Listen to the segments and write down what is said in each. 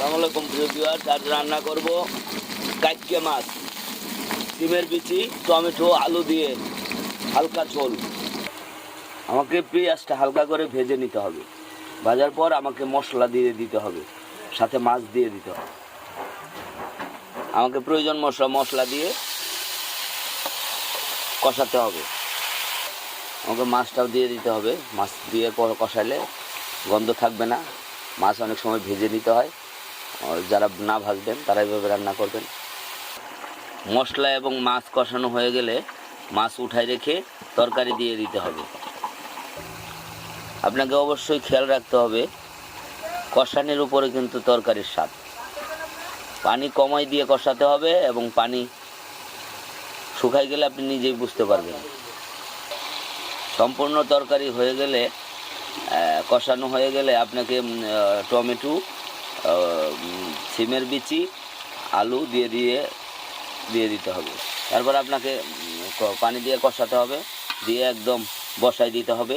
আসসালামু আলাইকুম প্রিয় ভিউয়ার্স, আজ রান্না করব কাইটকে মাছ, সিমের বিচি, টমেটো, আলু দিয়ে হালকা ঝোল। আমাকে পেঁয়াজটা হালকা করে ভেজে নিতে হবে। ভাজার পর আমাকে মশলা দিয়ে দিতে হবে, সাথে মাছ দিয়ে দিতে হবে। আমাকে প্রয়োজন মশলা দিয়ে কষাতে হবে। আমাকে মাছটাও দিয়ে দিতে হবে। মাছ দিয়ে কষালে গন্ধ থাকবে না। মাছ অনেক সময় ভেজে নিতে হয়, যারা না ভাজবেন তারা এইভাবে রান্না করবেন। মশলা এবং মাছ কষানো হয়ে গেলে মাছ উঠাই রেখে তরকারি দিয়ে দিতে হবে। আপনাকে অবশ্যই খেয়াল রাখতে হবে, কষানির উপরে কিন্তু তরকারির স্বাদ। পানি কমাই দিয়ে কষাতে হবে এবং পানি শুকাই গেলে আপনি নিজেই বুঝতে পারবেন। সম্পূর্ণ তরকারি হয়ে গেলে, কষানো হয়ে গেলে আপনাকে টমেটো, সিমের বিচি, আলু দিয়ে দিতে হবে। তারপর আপনাকে পানি দিয়ে কষাতে হবে, দিয়ে একদম বসাই দিতে হবে।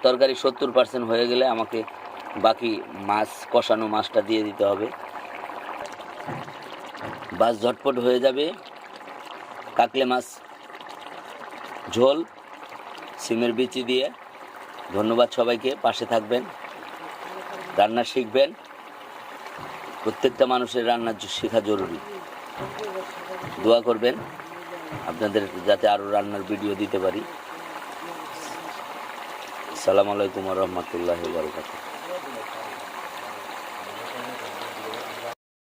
তরকারি 70% হয়ে গেলে আমাকে বাকি কষানো মাছটা দিয়ে দিতে হবে। বাস ঝটপট হয়ে যাবে। কাকলে মাছ ঝোল সিমের বিচি দিয়ে। ধন্যবাদ সবাইকে, পাশে থাকবেন, রান্না শিখবেন। প্রত্যেকটা মানুষের রান্না শেখা জরুরি। দোয়া করবেন আপনাদের যাতে আরও রান্নার ভিডিও দিতে পারি। আসসালামু আলাইকুম ওয়া রাহমাতুল্লাহি ওয়া বারাকাতুহু।